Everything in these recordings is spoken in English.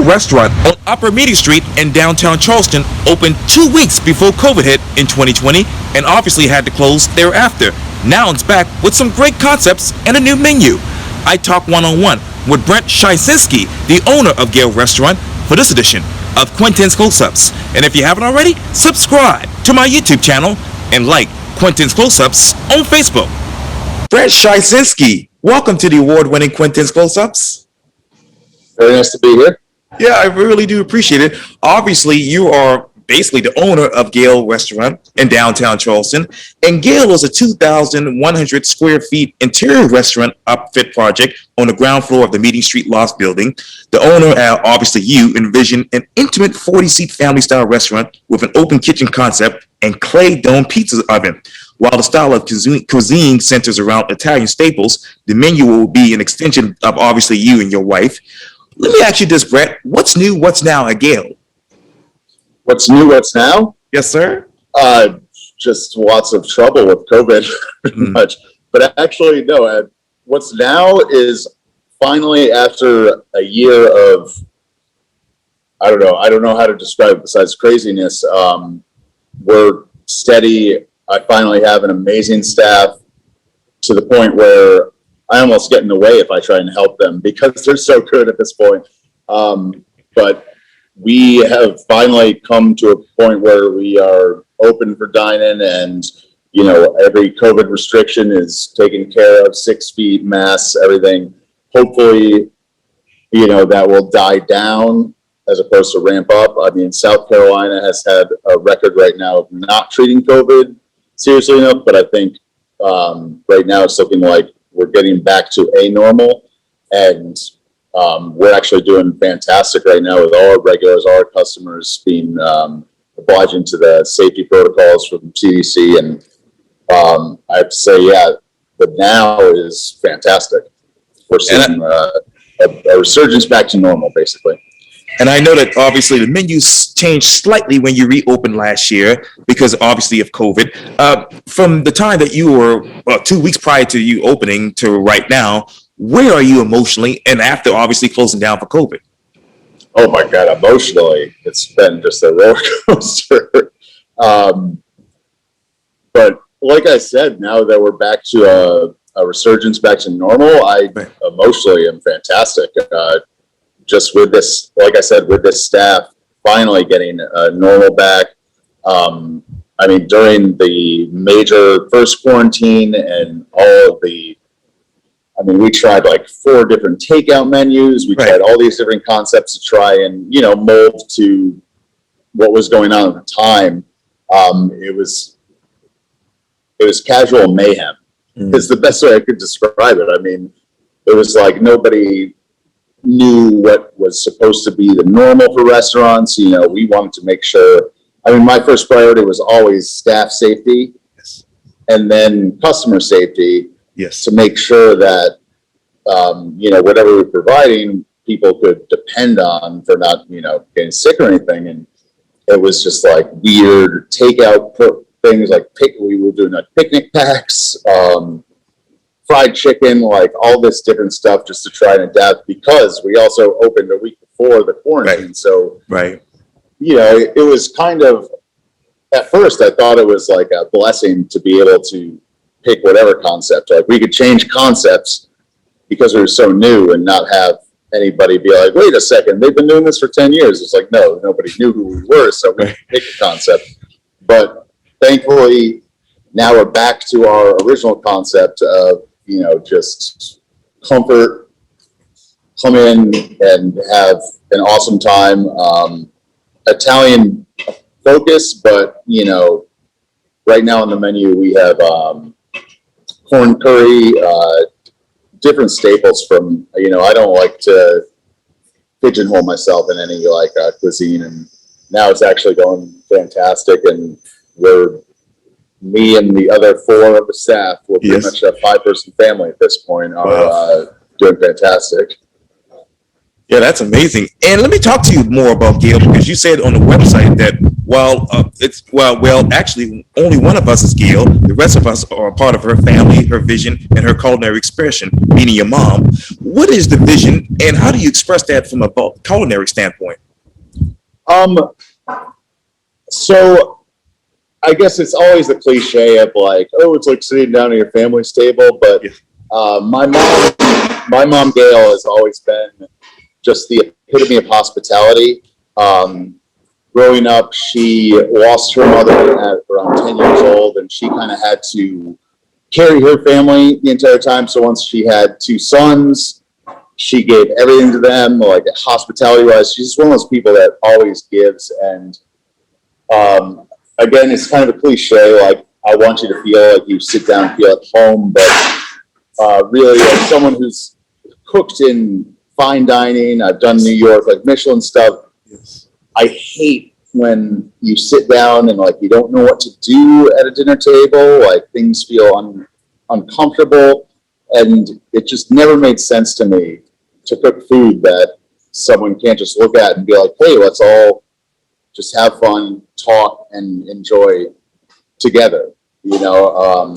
Restaurant on Upper Meeting Street in downtown Charleston opened 2 weeks before COVID hit in 2020 and obviously had to close thereafter. Now it's back with some great concepts and a new menu. I talk one-on-one with Brett Chizinski, the owner of Gale Restaurant, for this edition of Quintin's Close-Ups. And if you haven't already, subscribe to my YouTube channel and like Quintin's Close-Ups on Facebook. Brett Chizinski, welcome to the award-winning Quintin's Close-Ups. Very nice to be here. Yeah, I really do appreciate it. Obviously, you are basically the owner of Gale Restaurant in downtown Charleston. And Gale is a 2,100 square feet interior restaurant upfit project on the ground floor of the Meeting Street Loft building. The owner, obviously you, envisioned an intimate 40-seat family-style restaurant with an open kitchen concept and clay dome pizza oven. While the style of cuisine centers around Italian staples, the menu will be an extension of obviously you and your wife. Let me ask you this, Brett. What's new, what's now at Gale? What's new, what's now? Yes, sir. Just lots of trouble with COVID, pretty much. But actually, no. What's now is finally, after a year of, I don't know how to describe it besides craziness. We're steady. I finally have an amazing staff to the point where I almost get in the way if I try and help them because they're so good at this point. But we have finally come to a point where we are open for dine-in, and every COVID restriction is taken care of, 6 feet, masks, everything. Hopefully, that will die down as opposed to ramp up. I mean, South Carolina has had a record right now of not treating COVID seriously enough, but I think right now it's looking like we're getting back to a normal, and we're actually doing fantastic right now with all our regulars, all our customers being obliging to the safety protocols from CDC. And I have to say, the now is fantastic. We're seeing a resurgence back to normal, basically. And I know that obviously the menus changed slightly when you reopened last year because obviously of COVID. From the time that you were 2 weeks prior to you opening to right now, where are you emotionally and after obviously closing down for COVID? Oh my God, emotionally, it's been just a roller coaster. But like I said, now that we're back to a resurgence back to normal, I emotionally am fantastic. Just with this, like I said, with this staff finally getting normal back. I mean, during the major first quarantine and all of we tried like 4 different takeout menus. We tried all these different concepts to try and, mold to what was going on at the time. It was casual mayhem. Is the best way I could describe it. I mean, it was like nobody knew what was supposed to be the normal for restaurants. We wanted to make sure. I mean, my first priority was always staff safety, and then customer safety. Yes. To make sure that whatever we're providing, people could depend on for not getting sick or anything. And it was just like weird takeout things like we were doing like picnic packs. Fried chicken, like all this different stuff just to try and adapt because we also opened a week before the quarantine. So, it was kind of, at first I thought it was like a blessing to be able to pick whatever concept. Like we could change concepts because we were so new and not have anybody be like, wait a second, they've been doing this for 10 years. It's like, no, nobody knew who we were. So we could pick a concept. But thankfully, now we're back to our original concept of, just comfort, come in and have an awesome time. Italian focus, but, right now on the menu, we have corn curry, different staples from, I don't like to pigeonhole myself in any cuisine. And now it's actually going fantastic. And me and the other 4 of the staff, we're pretty much a 5-person family at this point, are doing fantastic. Yeah, that's amazing. And let me talk to you more about Gale because you said on the website that Actually, only one of us is Gail. The rest of us are a part of her family, her vision, and her culinary expression, meaning your mom. What is the vision, and how do you express that from a culinary standpoint? Um, so I guess it's always the cliche of like, oh, it's like sitting down at your family's table. But my mom Gail has always been just the epitome of hospitality. Growing up, she lost her mother at around 10 years old, and she kind of had to carry her family the entire time. So once she had two sons, she gave everything to them, like hospitality-wise. She's just one of those people that always gives. And again, it's kind of a cliche, like I want you to feel like you sit down and feel at home, but really, as someone who's cooked in fine dining, I've done New York, like Michelin stuff. Yes. I hate when you sit down and like you don't know what to do at a dinner table, like things feel uncomfortable, and it just never made sense to me to cook food that someone can't just look at and be like, hey, let's all just have fun, talk, and enjoy together. You know,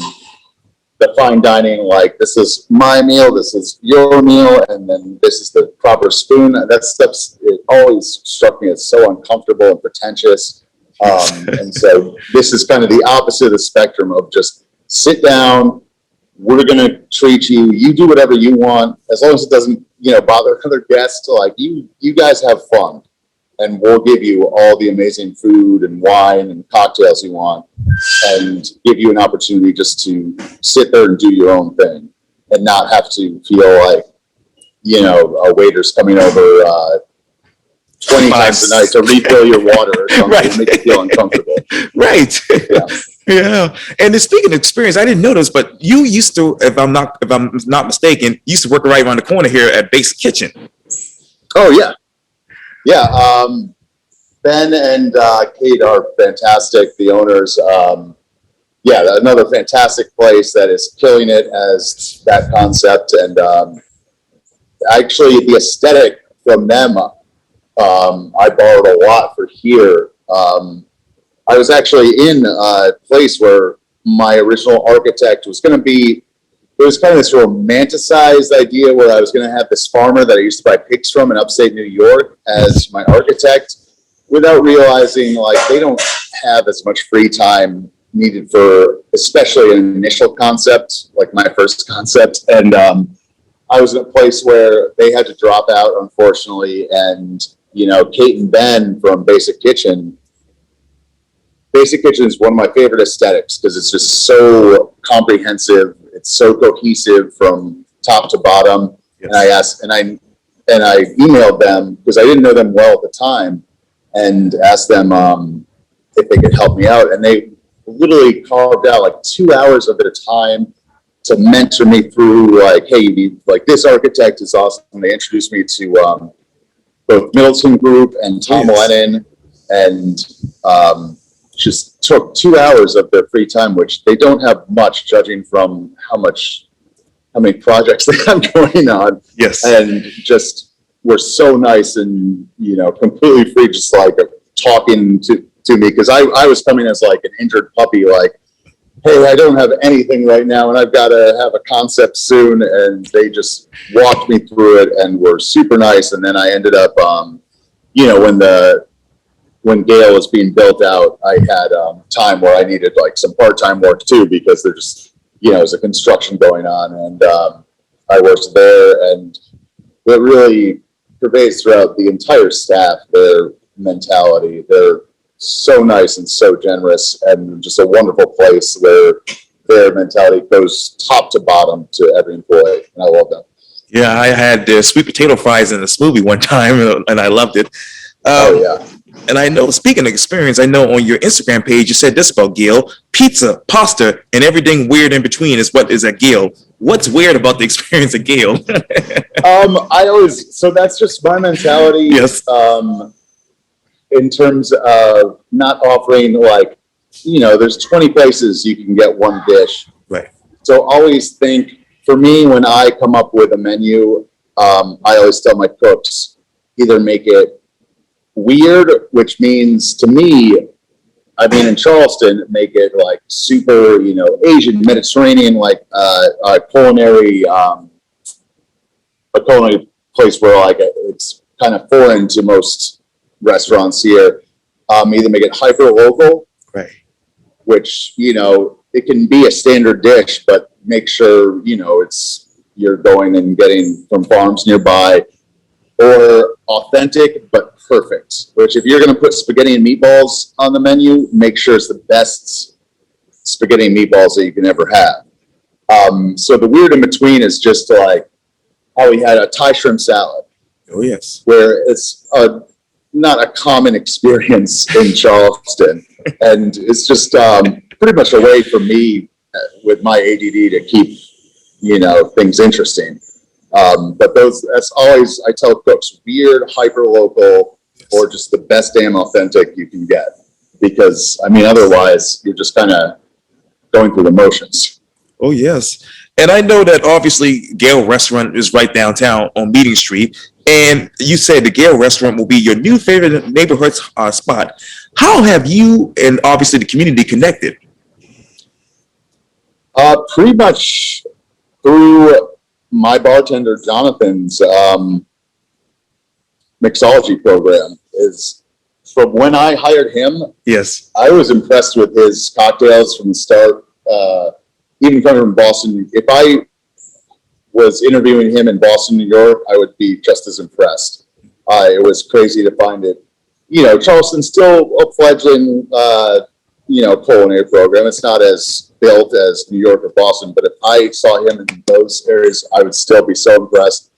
the fine dining, like this is my meal, this is your meal, and then this is the proper spoon. That stuff's, it always struck me as so uncomfortable and pretentious. And so this is kind of the opposite of the spectrum of just sit down, we're gonna treat you, you do whatever you want, as long as it doesn't, you know, bother other guests. Like you guys have fun, and we'll give you all the amazing food and wine and cocktails you want, and give you an opportunity just to sit there and do your own thing and not have to feel like, you know, a waiter's coming over 20 times a night to refill your water or something. Right. To make you feel uncomfortable. Right. Yeah. Yeah. And then speaking of experience, I didn't know this, but you used to, if I'm not mistaken, you used to work right around the corner here at Basic Kitchen. Oh yeah. Yeah. Ben and Kate are fantastic, the owners. Yeah, another fantastic place that is killing it as that concept. And actually, the aesthetic from them, I borrowed a lot for here. I was actually in a place where my original architect was going to be, it was kind of this romanticized idea where I was going to have this farmer that I used to buy pigs from in upstate New York as my architect, without realizing like they don't have as much free time needed for, especially an initial concept, like my first concept. And I was in a place where they had to drop out, unfortunately. And, you know, Kate and Ben from Basic Kitchen is one of my favorite aesthetics because it's just so comprehensive. It's so cohesive from top to bottom. Yes. And I asked, and I emailed them because I didn't know them well at the time, and asked them if they could help me out. And they literally carved out like 2 hours of it a time to mentor me through like, hey, you need, like, this architect is awesome. And they introduced me to both Middleton Group and Tom Lennon, and just took 2 hours of their free time, which they don't have much, judging from how many projects they have going on. Yes. And just were so nice and, you know, completely free, just like talking to me. Cause I was coming as like an injured puppy, like, hey, I don't have anything right now and I've got to have a concept soon. And they just walked me through it and were super nice. And then I ended up, you know, when Gale was being built out, I had time where I needed like some part-time work too, because there's, you know, there's a construction going on, and I worked there, and it really pervades throughout the entire staff, their mentality. They're so nice and so generous, and just a wonderful place where their mentality goes top to bottom to every employee, and I love them. Yeah, I had sweet potato fries in a smoothie one time, and I loved it. Oh yeah. And I know, speaking of experience, I know on your Instagram page you said this about Gale: pizza, pasta, and everything weird in between is what is at Gale. What's weird about the experience at Gale? So that's just my mentality. Yes. In terms of not offering, like, you know, there's 20 places you can get one dish. Right. So always think, for me, when I come up with a menu, I always tell my cooks, either make it weird, which means to me, I mean, in Charleston, make it like super, you know, Asian, Mediterranean, like a culinary place where like it's kind of foreign to most restaurants here. Either make it hyper local, Right. which, you know, it can be a standard dish, but make sure, you know, you're going and getting from farms nearby, or authentic but perfect. Which, if you're going to put spaghetti and meatballs on the menu, make sure it's the best spaghetti and meatballs that you can ever have. So the weird in between is just like how we had a Thai shrimp salad, Oh, yes. where it's not a common experience in Charleston, and it's just pretty much a way for me with my ADD to keep, you know, things interesting. But that's always, I tell cooks, weird, hyper local, or just the best damn authentic you can get. Because, I mean, otherwise you're just kind of going through the motions. Oh, yes. And I know that obviously Gale Restaurant is right downtown on Meeting Street. And you said the Gale Restaurant will be your new favorite neighborhood spot. How have you and obviously the community connected? Pretty much through my bartender Jonathan's mixology program. Is from when I hired him. Yes. I was impressed with his cocktails from the start. Even coming from Boston, if I was interviewing him in Boston, New York, I would be just as impressed. It was crazy to find it. You know, Charleston's still a fledgling, you know, culinary program. It's not as built as New York or Boston, but if I saw him in those areas, I would still be so impressed.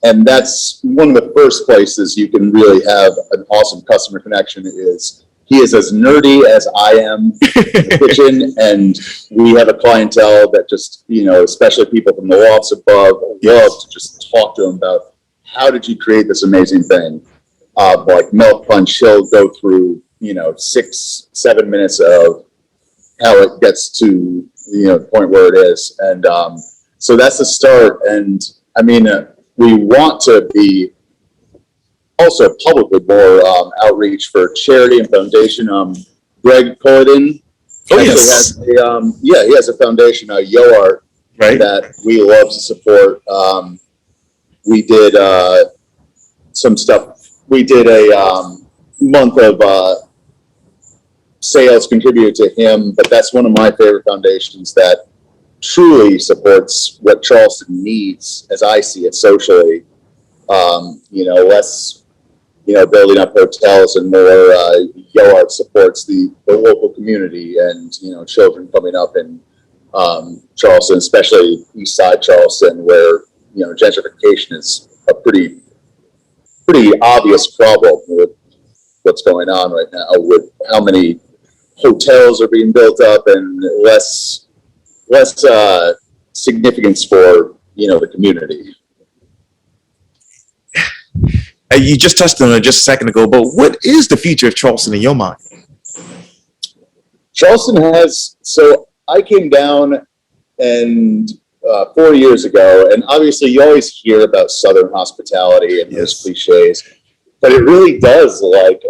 And that's one of the first places you can really have an awesome customer connection. Is he is as nerdy as I am in the kitchen, and we have a clientele that just, you know, especially people from the lofts above, love to just talk to him about how did you create this amazing thing. Like milk punch, he'll go through, you know, 6-7 minutes of how it gets to, you know, the point where it is. And so that's the start. And I mean, we want to be also publicly more outreach for charity and foundation. Greg Quintin has he has a foundation, Yo Art, Right. that we love to support. We did some stuff. We did a month of sales contributed to him, but that's one of my favorite foundations that truly supports what Charleston needs, as I see it, socially. You know, less, you know, building up hotels and more Yo Art supports the local community and, you know, children coming up in Charleston, especially East Side Charleston, where, you know, gentrification is a pretty obvious problem with what's going on right now, with how many hotels are being built up and less significance for, you know, the community. You just touched on it just a second ago, but what is the future of Charleston in your mind? Charleston has, so I came down and 4 years ago, and obviously you always hear about Southern hospitality and those cliches, but it really does, like,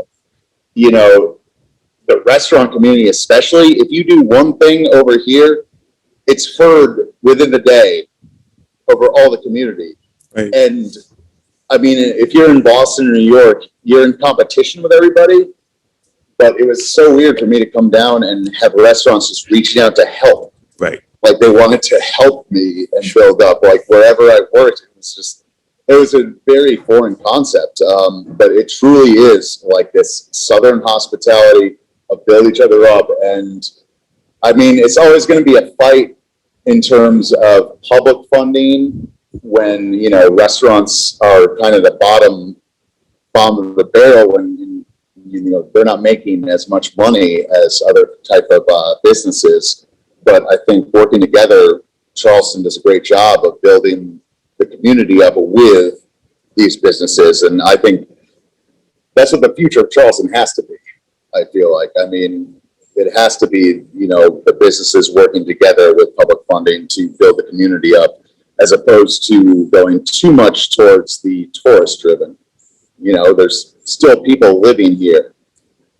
you know, the restaurant community, especially if you do one thing over here, it's heard within the day over all the community. Right. And I mean, if you're in Boston or New York, you're in competition with everybody. But it was so weird for me to come down and have restaurants just reaching out to help. Right. Like they wanted to help me and build up. Like wherever I worked, it was a very foreign concept. But it truly is like this Southern hospitality of build each other up. And I mean, it's always going to be a fight in terms of public funding when, you know, restaurants are kind of the bottom of the barrel when, you know, they're not making as much money as other type of businesses. But I think working together, Charleston does a great job of building the community up with these businesses. And I think that's what the future of Charleston has to be, I feel like. I mean, it has to be, you know, the businesses working together with public funding to build the community up, as opposed to going too much towards the tourist driven. You know, there's still people living here.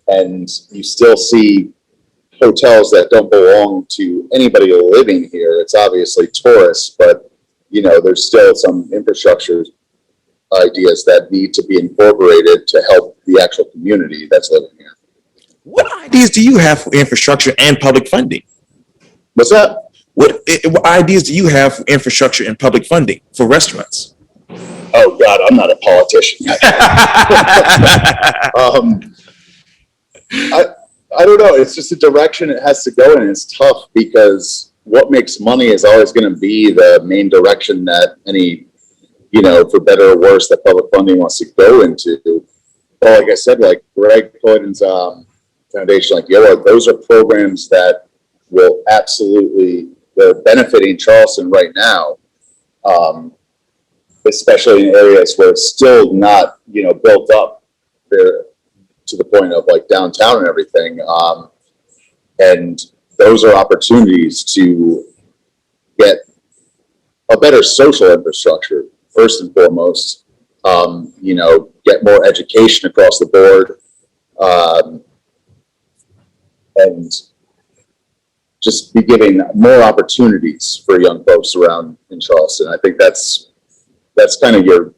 and you still see hotels that don't belong to anybody living here. It's obviously tourists, but there's still some infrastructure ideas that need to be incorporated to help the actual community that's living here. What ideas do you have for infrastructure and public funding? What's that? What ideas do you have for infrastructure and public funding for restaurants? Oh God, I'm not a politician. I don't know. It's just a direction it has to go in. It's tough because what makes money is always going to be the main direction that any, for better or worse, that public funding wants to go into. Well, like I said, like Greg Quintin's foundation, like those are programs that will absolutely, they're benefiting Charleston right now, especially in areas where it's still not, built up there to the point of like downtown and everything. And those are opportunities to get a better social infrastructure, first and foremost, get more education across the board, and just be giving more opportunities for young folks around in Charleston. I think that's kind of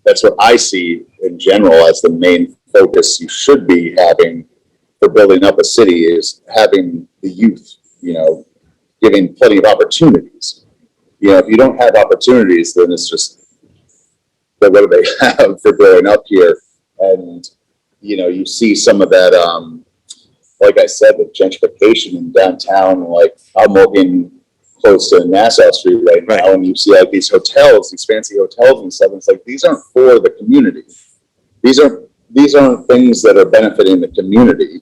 that's what I see in general as the main focus you should be having for building up a city, is having the youth, giving plenty of opportunities. If you don't have opportunities, then it's just, what do they have for growing up here? And, you see some of that, like I said, the gentrification in downtown. Like I'm working close to Nassau Street right now, and you see like these hotels, these fancy hotels and stuff. And it's like, these aren't for the community. These aren't things that are benefiting the community.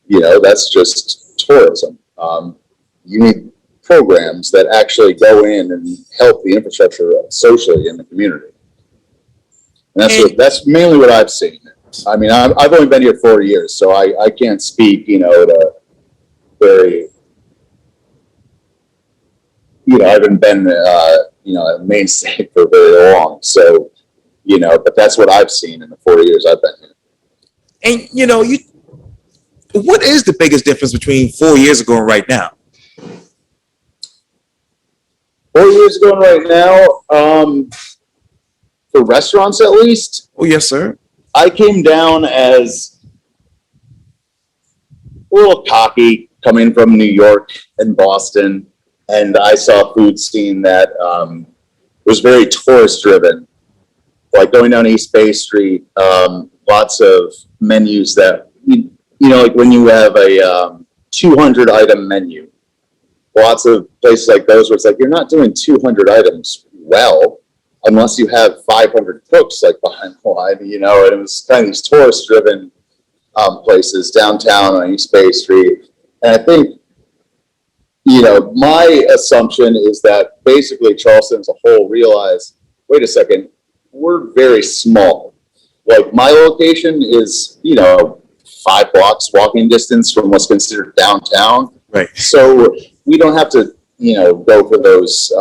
That's just tourism. You need programs that actually go in and help the infrastructure socially in the community. And that's mainly what I've seen. I mean, I've only been here 4 years, so I can't speak, to very, I haven't been, a mainstay for very long. So, but that's what I've seen in the 4 years I've been here. And, what is the biggest difference between 4 years ago and right now? 4 years ago and right now, for restaurants at least. Oh, yes, sir. I came down as a little cocky coming from New York and Boston, and I saw a food scene that was very tourist driven. Like going down East Bay Street, lots of menus that, like when you have a 200 item menu, lots of places like those where it's like, you're not doing 200 items well, unless you have 500 cooks like behind the line, and it was kind of these tourist driven places downtown on East Bay Street. And I think, my assumption is that basically Charleston as a whole realized, wait a second, we're very small. Like my location is, 5 blocks walking distance from what's considered downtown. Right. So we don't have to, go for those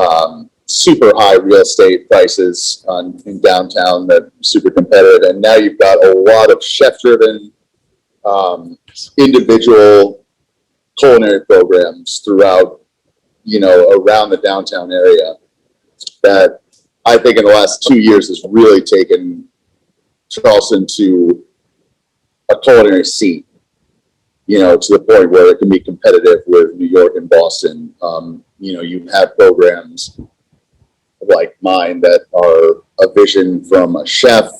super high real estate prices in downtown that are super competitive. And now you've got a lot of chef-driven individual culinary programs throughout, around the downtown area that I think in the last 2 years has really taken Charleston to a culinary scene, to the point where it can be competitive with New York and Boston. You have programs like mine that are a vision from a chef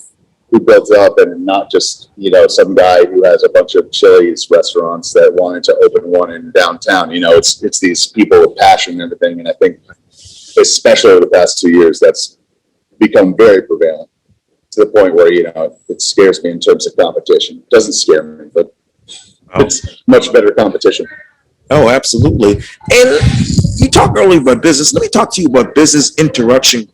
who built up, and not just, some guy who has a bunch of Chili's restaurants that wanted to open one in downtown. It's these people with passion and everything. And I think, especially over the past 2 years, that's become very prevalent to the point where, it scares me in terms of competition. It doesn't scare me, but it's much better competition. Oh, absolutely. And you talked earlier about business. Let me talk to you about business interruption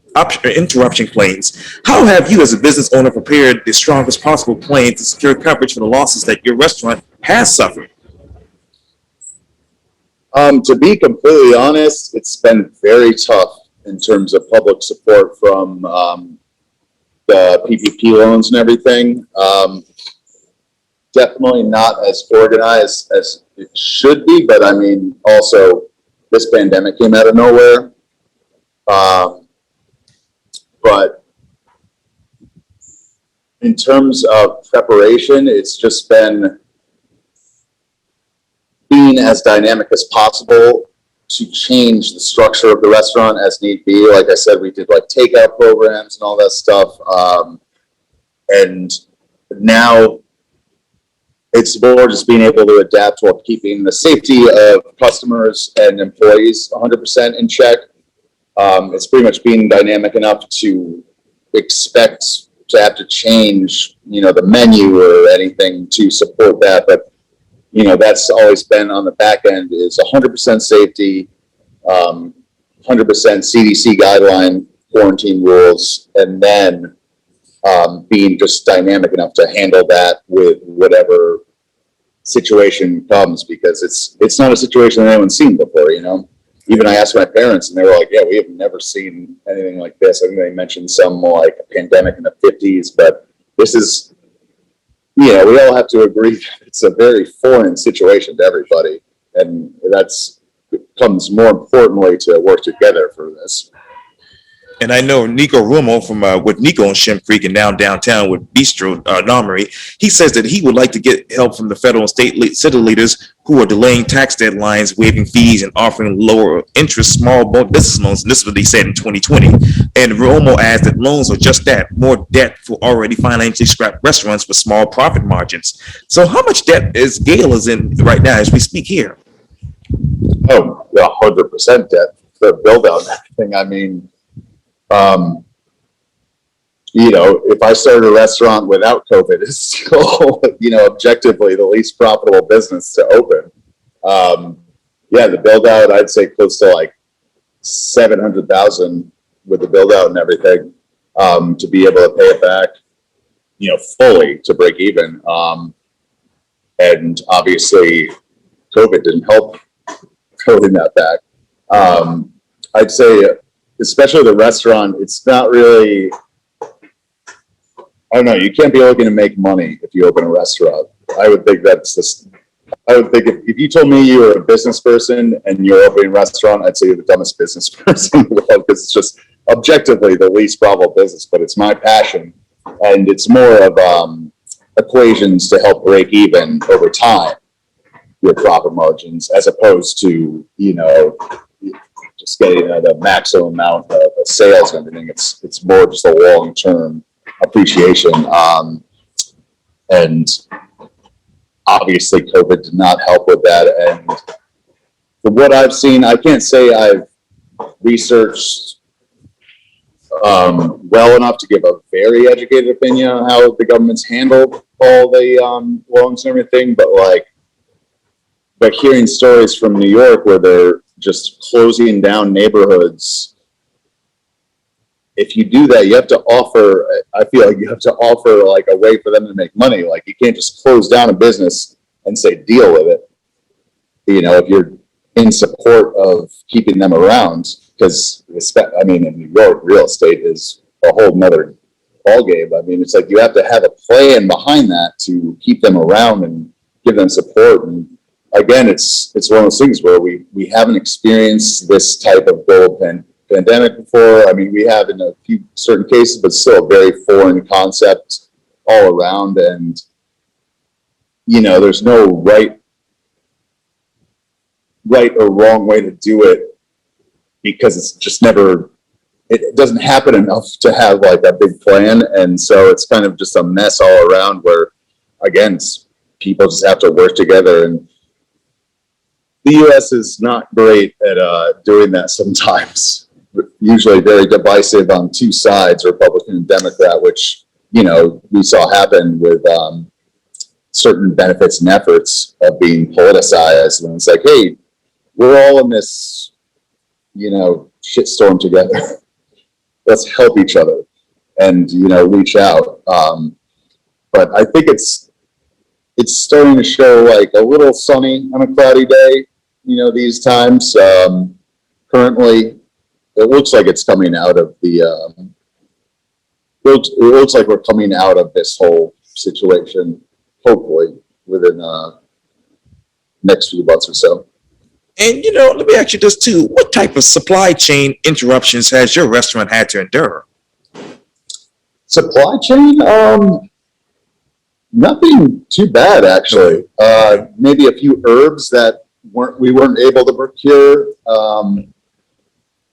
claims. How have you as a business owner prepared the strongest possible claim to secure coverage for the losses that your restaurant has suffered? To be completely honest, it's been very tough in terms of public support from the PPP loans and everything. definitely not as organized as it should be, but I mean, also this pandemic came out of nowhere. But in terms of preparation, it's just been being as dynamic as possible to change the structure of the restaurant as need be. Like I said, we did like takeout programs and all that stuff. And now it's more just being able to adapt while keeping the safety of customers and employees 100% in check. It's pretty much being dynamic enough to expect to have to change, the menu or anything to support that. But, that's always been on the back end is 100% safety, 100% CDC guideline, quarantine rules, and then being just dynamic enough to handle that with whatever situation comes, because it's not a situation that anyone's seen before, Even I asked my parents and they were like, yeah, we have never seen anything like this. I think they mentioned some like a pandemic in the 50s, but this is, we all have to agree that it's a very foreign situation to everybody. And that's comes more importantly to work together for this. And I know Nico Rumo from with Nico and Shim Creek and downtown with Bistro Nomery, he says that he would like to get help from the federal and state city leaders who are delaying tax deadlines, waiving fees, and offering lower interest small business loans. And this is what they said in 2020. And Rumo adds that loans are just that, more debt for already financially strapped restaurants with small profit margins. So how much debt is Gale is in right now as we speak here? Oh, 100% debt. The build out and everything. I mean, if I started a restaurant without COVID, it's still, objectively the least profitable business to open. The build out, I'd say close to like 700,000 with the build out and everything, to be able to pay it back, fully to break even. And obviously COVID didn't help holding that back. I'd say, especially the restaurant, it's not really, I don't know, you can't be looking to make money if you open a restaurant. I would think if you told me you were a business person and you're opening a restaurant, I'd say you're the dumbest business person in the world, because it's just objectively the least profitable business, but it's my passion. And it's more of equations to help break even over time your profit margins, as opposed to, just getting the maximum amount of sales and everything. It's more just a long-term appreciation. And obviously COVID did not help with that. And from what I've seen, I can't say I've researched well enough to give a very educated opinion on how the government's handled all the loans and everything, but hearing stories from New York where they're just closing down neighborhoods. If you do that, you have to offer, I feel like you have to offer like a way for them to make money. Like you can't just close down a business and say, deal with it. If you're in support of keeping them around, because in New York, real estate is a whole nother ballgame. I mean, it's like you have to have a plan behind that to keep them around and give them support. And again, it's one of those things where we haven't experienced this type of global pandemic before. I mean, we have in a few certain cases, but still a very foreign concept all around. And, there's no right or wrong way to do it, because it's just it doesn't happen enough to have like a big plan. And so it's kind of just a mess all around where, again, people just have to work together. And the U.S. is not great at doing that sometimes. Usually very divisive on two sides, Republican and Democrat, which, we saw happen with certain benefits and efforts of being politicized. And it's like, hey, we're all in this, shitstorm together. Let's help each other and, reach out. But I think it's starting to show like a little sunny on a cloudy day, these times. Currently, it looks like it's coming out of it looks like we're coming out of this whole situation, hopefully. within next few months or so. And, let me ask you this too. What type of supply chain interruptions has your restaurant had to endure? Supply chain, nothing too bad actually. Maybe a few herbs that we weren't able to procure.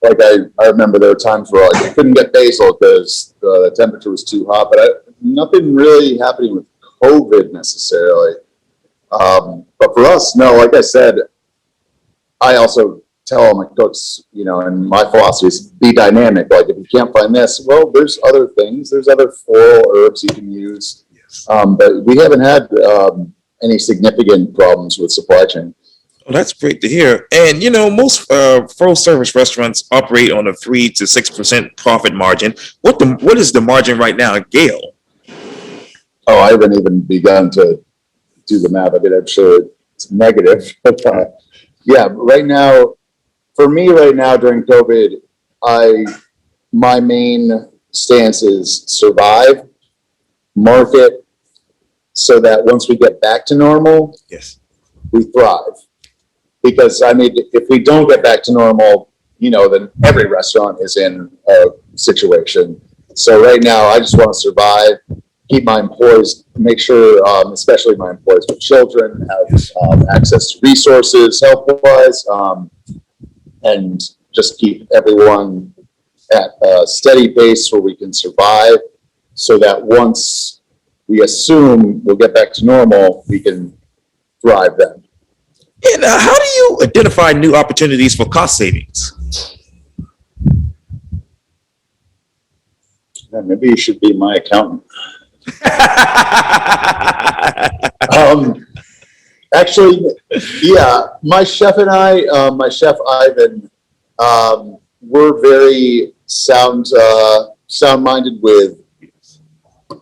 Like I remember there were times where I couldn't get basil because the temperature was too hot, but nothing really happening with COVID necessarily. But for us, no, like I said, I also tell all my cooks, and my philosophy is be dynamic. Like if you can't find this, well, there's other things. There's other floral herbs you can use. Yes. But we haven't had any significant problems with supply chain. Well, that's great to hear. And, most full service restaurants operate on a 3 to 6% profit margin. What is the margin right now at Gale? Oh, I haven't even begun to do the math. I mean, I'm sure it's negative. Yeah, right now, for me right now during COVID, my main stance is survive, market, so that once we get back to normal, yes, we thrive. Because I mean, if we don't get back to normal, then every restaurant is in a situation. So right now, I just want to survive, keep my employees, make sure, especially my employees with children, have access to resources health-wise, and just keep everyone at a steady pace where we can survive, so that once we assume we'll get back to normal, we can thrive then. And how do you identify new opportunities for cost savings? Yeah, maybe you should be my accountant. Actually, yeah, my chef and I, my chef Ivan, we're very sound-minded with,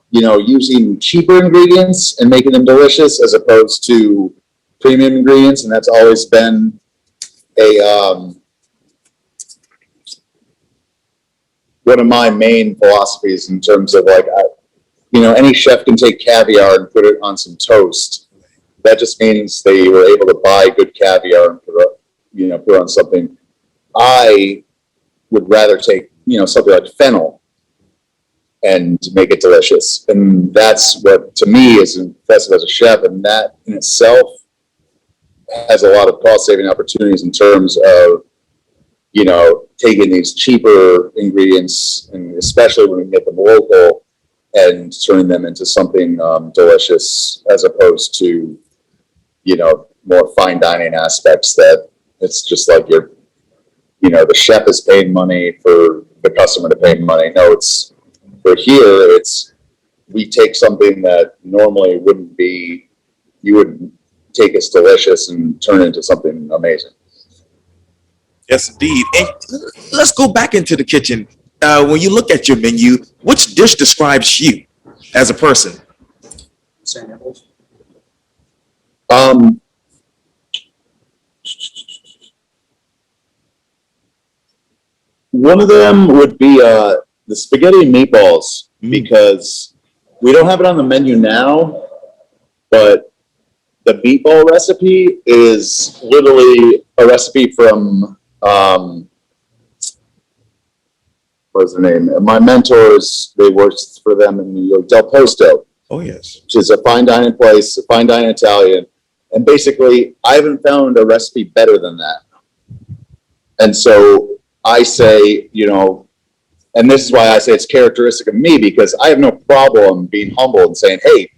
using cheaper ingredients and making them delicious as opposed to premium ingredients, and that's always been one of my main philosophies in terms of like, any chef can take caviar and put it on some toast. That just means they were able to buy good caviar and put it on something. I would rather take, something like fennel and make it delicious. And that's what, to me, is impressive as a chef. And that in itself has a lot of cost saving opportunities in terms of, taking these cheaper ingredients, and especially when we get them local, and turning them into something delicious, as opposed to, more fine dining aspects that it's just like the chef is paying money for the customer to pay money. No, we take something that normally wouldn't be, you wouldn't take as delicious and turn it into something amazing. Yes, indeed. And let's go back into the kitchen. When you look at your menu, which dish describes you as a person? One of them would be the spaghetti and meatballs, because we don't have it on the menu now, but the meatball recipe is literally a recipe from what's the name? My mentors, they worked for them in New York, Del Posto. Oh, yes. Which is a fine dining place, a fine dining Italian. And basically, I haven't found a recipe better than that. And so I say, and this is why I say it's characteristic of me, because I have no problem being humble and saying, hey,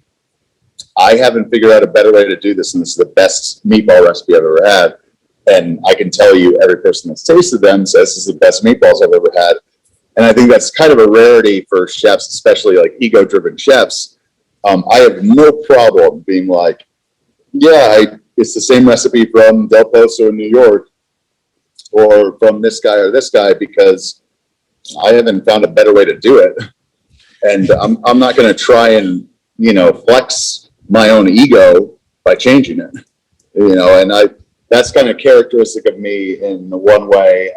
I haven't figured out a better way to do this, and this is the best meatball recipe I've ever had. And I can tell you, every person that's tasted them says this is the best meatballs I've ever had. And I think that's kind of a rarity for chefs, especially like ego-driven chefs. I have no problem being like, yeah, it's the same recipe from Del Posto in New York, or from this guy or this guy, because I haven't found a better way to do it. And I'm not going to try and, flex my own ego by changing it, and that's kind of characteristic of me in one way.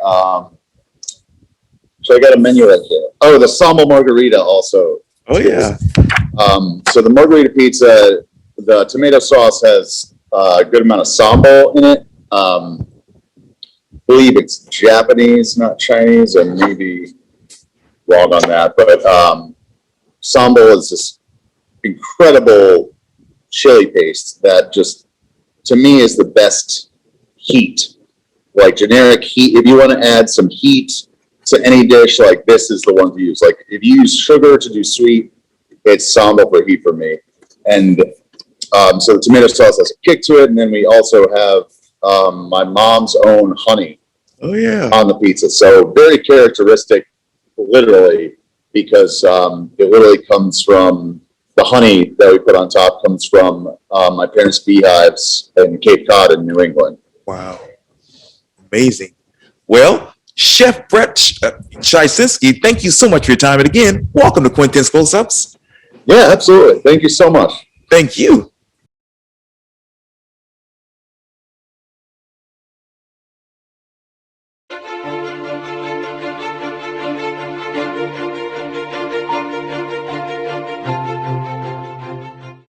So I got a menu right here. Oh, the salmo margarita also. Oh, yeah. So the margarita pizza, the tomato sauce has a good amount of sambal in it. I believe it's Japanese, not Chinese, and maybe wrong on that, but sambal is this incredible chili paste that just, to me, is the best heat. Like generic heat, if you want to add some heat to any dish, like this is the one to use. Like if you use sugar to do sweet, it's sambal for heat for me. And so the tomato sauce has a kick to it, and then we also have my mom's own honey. Oh yeah. On the pizza. So very characteristic, literally, because it literally comes from the honey that we put on top comes from my parents' beehives in Cape Cod in New England. Wow. Amazing. Well, Chef Brett Chizinski, thank you so much for your time. And again, welcome to Quintin's Close-Ups. Yeah, absolutely. Thank you so much. Thank you.